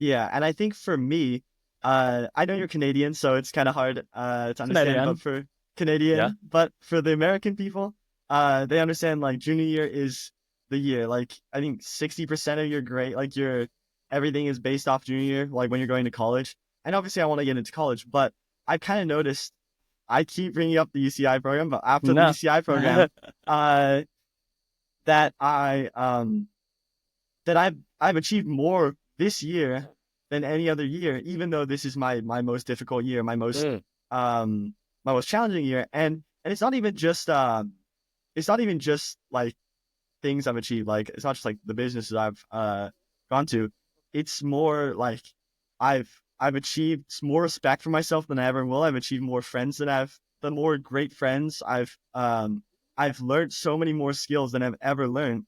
Yeah, and I think for me, I know you're Canadian, so it's kind of hard to understand, but Canadian. for Yeah. But for the American people, they understand like junior year is the year. Like I think 60% of your grade, like your everything is based off junior year, like when you're going to college. And obviously I want to get into college, but I kind of noticed I keep bringing up the UCI program, but after the No. UCI program, uh, that I've achieved more this year than any other year, even though this is my most difficult year, Mm, um my most challenging year. And it's not even just like things I've achieved. Like it's not just like the businesses I've gone to. It's more like I've achieved more respect for myself than I ever will. I've achieved more friends than I've the more great friends. I've learned so many more skills than I've ever learned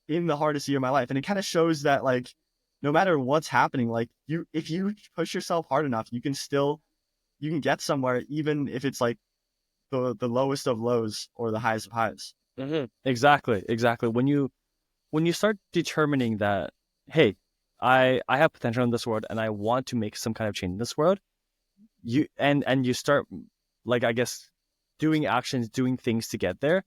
in the hardest year of my life. And it kind of shows that like no matter what's happening, like you if you push yourself hard enough, you can get somewhere even if it's like the lowest of lows or the highest of highs. exactly, exactly. When you start determining that, hey, I have potential in this world and I want to make some kind of change in this world, and you start, like, I guess, doing actions, doing things to get there,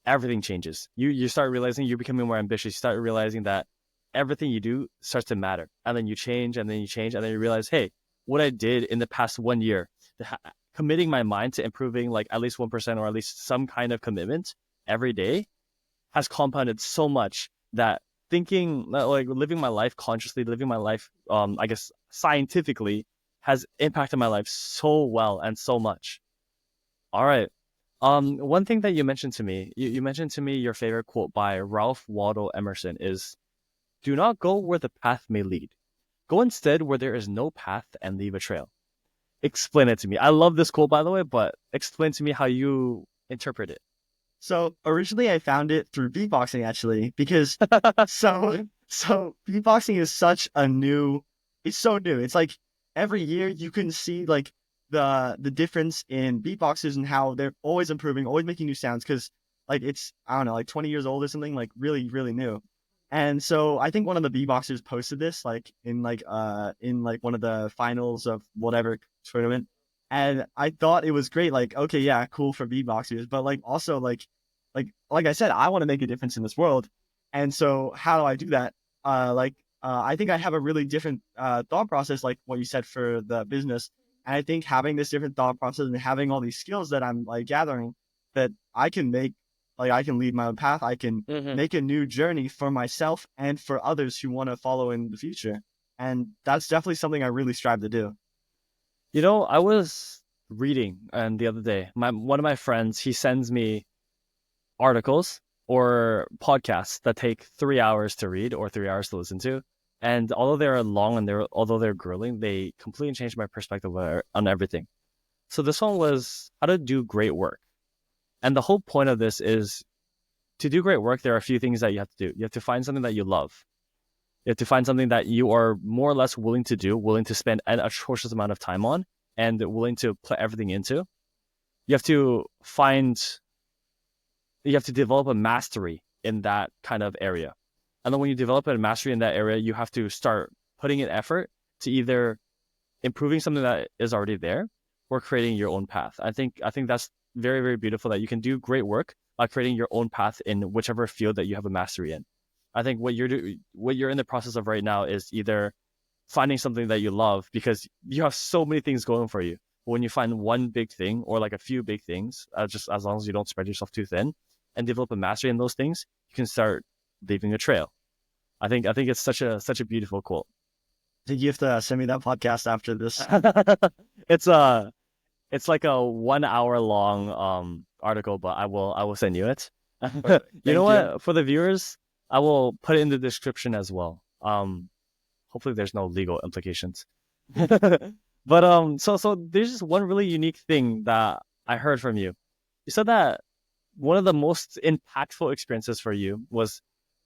everything changes. You start realizing you're becoming more ambitious. You start realizing that everything you do starts to matter, and then you change, and then you change, and then you realize, hey, what I did in the past 1 year, committing my mind to improving like at least 1% or at least some kind of commitment every day has compounded so much that thinking, like, living my life consciously, living my life, I guess, scientifically, has impacted my life so well and so much. All right. One thing that you mentioned to me, you mentioned to me your favorite quote by Ralph Waldo Emerson is, "Do not go where the path may lead. Go instead where there is no path and leave a trail." Explain it to me. I love this quote, by the way, but explain to me how you interpret it. So originally I found it through beatboxing actually, because so beatboxing is such a new it's so new. It's like every year you can see like the difference in beatboxers and how they're always improving, always making new sounds because like it's I don't know, like 20 years old or something, like really, really new. And so I think one of the beatboxers posted this like in like one of the finals of whatever tournament. And I thought it was great, like, okay, yeah, cool for beatboxers, but like also like I said, I want to make a difference in this world. And so how do I do that? I think I have a really different thought process, like what you said for the business. And I think having this different thought process and having all these skills that I'm like gathering, that I can make, like I can lead my own path. I can Mm-hmm. make a new journey for myself and for others who want to follow in the future. And that's definitely something I really strive to do. I was reading and the other day, my one of my friends, he sends me articles or podcasts that take 3 hours to read or 3 hours to listen to. And although they're long and although they're grueling, they completely changed my perspective on everything. So this one was how to do great work. And the whole point of this is, to do great work, there are a few things that you have to do. You have to find something that you love. You have to find something that you are more or less willing to do, willing to spend an atrocious amount of time on, and willing to put everything into. You have to find, you have to develop a mastery in that kind of area. And then when you develop a mastery in that area, you have to start putting in effort to either improving something that is already there or creating your own path. I think that's very, very beautiful that you can do great work by creating your own path in whichever field that you have a mastery in. I think what you're in the process of right now is either finding something that you love because you have so many things going for you. When you find one big thing or like a few big things, just as long as you don't spread yourself too thin and develop a mastery in those things, you can start leaving a trail. I think it's such a beautiful quote. I think you have to send me that podcast after this. it's a it's like a 1 hour long article, but I will send you it. Perfect. You know Thank you. what? For the viewers, I will put it in the description as well. Hopefully there's no legal implications. But so there's just one really unique thing that I heard from you. You said that one of the most impactful experiences for you was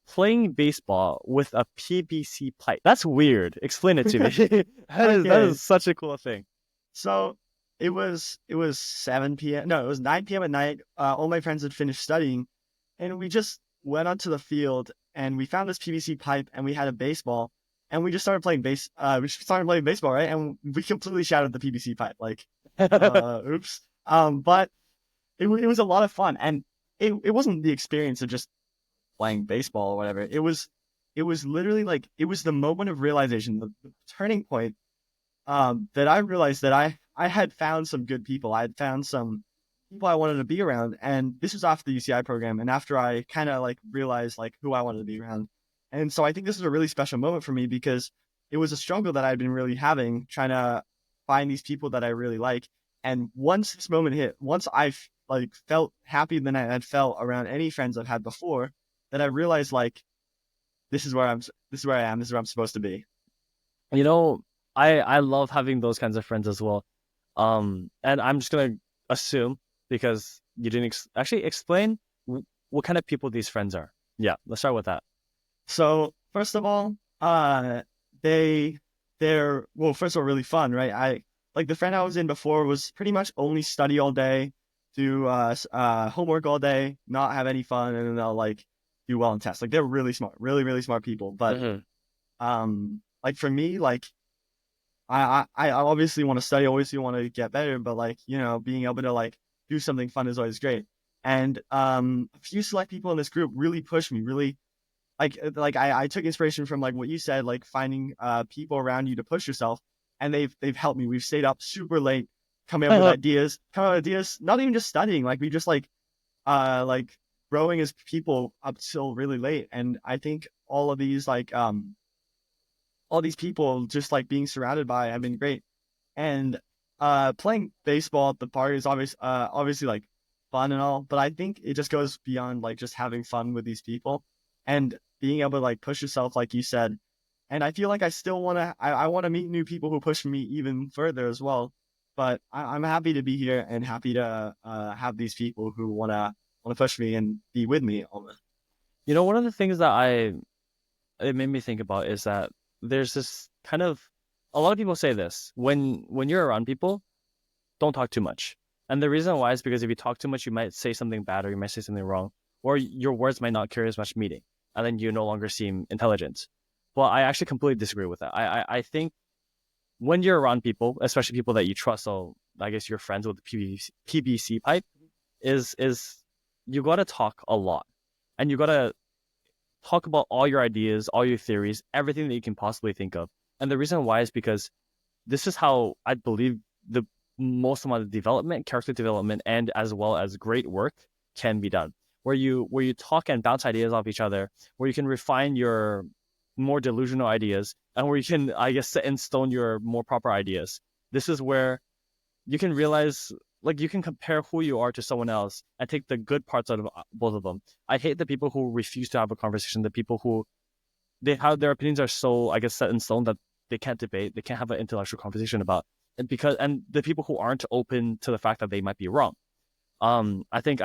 playing baseball with a PVC pipe. That's weird. Explain it to me. That Okay. is such a cool thing. So it was 7 p.m. No, it was 9 p.m. at night. All my friends had finished studying, and we just went onto the field and we found this PVC pipe and we had a baseball. and we just started playing baseball, right? And we completely shattered the PVC pipe. Like, oops. But it was a lot of fun, and it wasn't the experience of just playing baseball or whatever. It was literally like it was the moment of realization, the turning point, that I realized that I had found some good people. I had found some people I wanted to be around, and this was after the UCI program, and after I kind of like realized like who I wanted to be around. And so I think this is a really special moment for me because it was a struggle that I'd been really having trying to find these people that I really like. And once this moment hit, once I like felt happier than I had felt around any friends I've had before, that I realized like this is where I am, this is where I'm supposed to be. You know, I love having those kinds of friends as well. And I'm just gonna assume because you didn't actually explain what kind of people these friends are. Yeah, let's start with that. So first of all, they they're well, first of all, really fun, right? I like the friend I was in before was pretty much only study all day, do homework all day, not have any fun, and then they'll like do well in tests. Like they're really smart, really really smart people. But Hmm. like for me, like I obviously want to study, obviously want to get better, but like being able to like do something fun is always great. And a few select people in this group really pushed me, really like I took inspiration from like what you said, like finding people around you to push yourself, and they've helped me. We've stayed up super late, coming up with ideas, not even just studying, like we just like growing as people up till really late. And I think all these people just like being surrounded by have been great. And playing baseball at the park is obviously like fun and all, but I think it just goes beyond like just having fun with these people and being able to like push yourself, like you said. And I feel like I still I want to meet new people who push me even further as well. But I'm happy to be here and happy to have these people who wanna push me and be with me on this. You know, one of the things that it made me think about is that there's this kind of a lot of people say this when you're around people, don't talk too much. And the reason why is because if you talk too much, you might say something bad or you might say something wrong, or your words might not carry as much meaning, and then you no longer seem intelligent. Well, I actually completely disagree with that. I think when you're around people, especially people that you trust, so I guess you're friends with the PVC pipe, is you got to talk a lot, and you got to talk about all your ideas, all your theories, everything that you can possibly think of. And the reason why is because this is how I believe the most amount of development, character development, and as well as great work can be done. Where you talk and bounce ideas off each other, where you can refine your more delusional ideas, and where you can, I guess, set in stone your more proper ideas. This is where you can realize, like, you can compare who you are to someone else and take the good parts out of both of them. I hate the people who refuse to have a conversation, the people who they have their opinions are so, I guess, set in stone that they can't debate, they can't have an intellectual conversation about. And the people who aren't open to the fact that they might be wrong. I think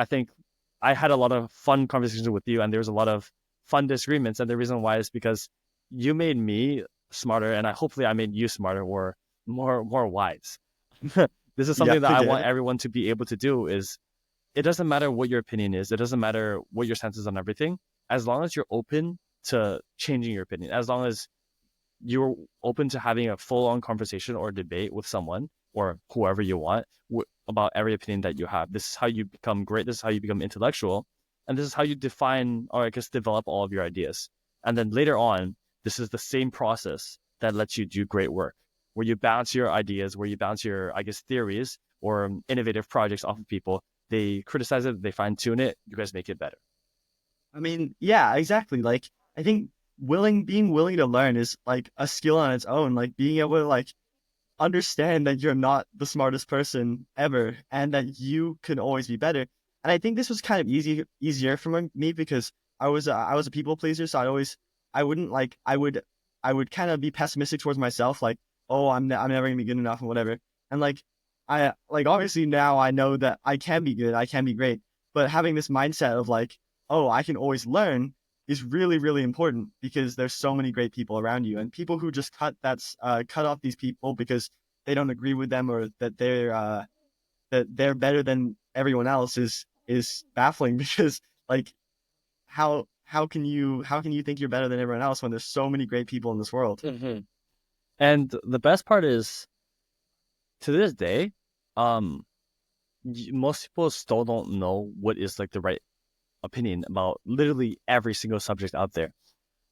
I had a lot of fun conversations with you, and there was a lot of fun disagreements. And the reason why is because you made me smarter, and hopefully I made you smarter or more wise. This is Yeah, something that I I want did. everyone to be able to do. Is it doesn't matter what your opinion is, it doesn't matter what your stance is on everything, as long as you're open to changing your opinion, as long as you're open to having a full-on conversation or debate with someone or whoever you want about every opinion that you have. This is how you become great. This is how you become intellectual, and this is how you define, or I guess develop, all of your ideas. And then later on, this is the same process that lets you do great work, where you bounce your ideas, where you bounce your, I guess, theories or innovative projects off of people. They criticize it, they fine tune it, you guys make it better. I mean, yeah, exactly. Like, I think being willing to learn is like a skill on its own. Like being able to like understand that you're not the smartest person ever and that you can always be better. And I think this was kind of easier for me because I was a people pleaser, so I wouldn't like I would kind of be pessimistic towards myself, like, oh, I'm never gonna be good enough and whatever. And like I like obviously now I know that I can be good, I can be great, but having this mindset of like, oh, I can always learn is really really important because there's so many great people around you, and people who just cut off these people because they don't agree with them or that they're better than everyone else is baffling because like how how can you think you're better than everyone else when there's so many great people in this world? And the best part is, to this day, most people still don't know what is like the right opinion about literally every single subject out there.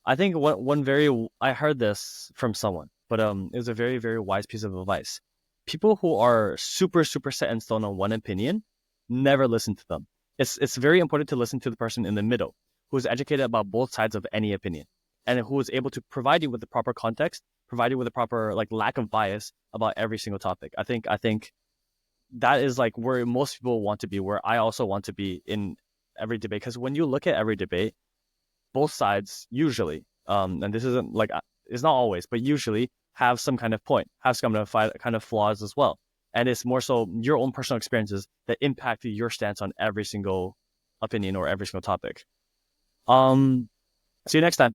I think I heard this from someone, but it was a very, very wise piece of advice. People who are super, super set in stone on one opinion, never listen to them. It's very important to listen to the person in the middle, who is educated about both sides of any opinion, and who is able to provide you with the proper context, provide you with a proper like lack of bias about every single topic. I think that is like where most people want to be, where I also want to be in every debate. Because when you look at every debate, both sides usually, and this isn't like, it's not always, but usually have some kind of point, have some kind of flaws as well. And it's more so your own personal experiences that impact your stance on every single opinion or every single topic. See you next time.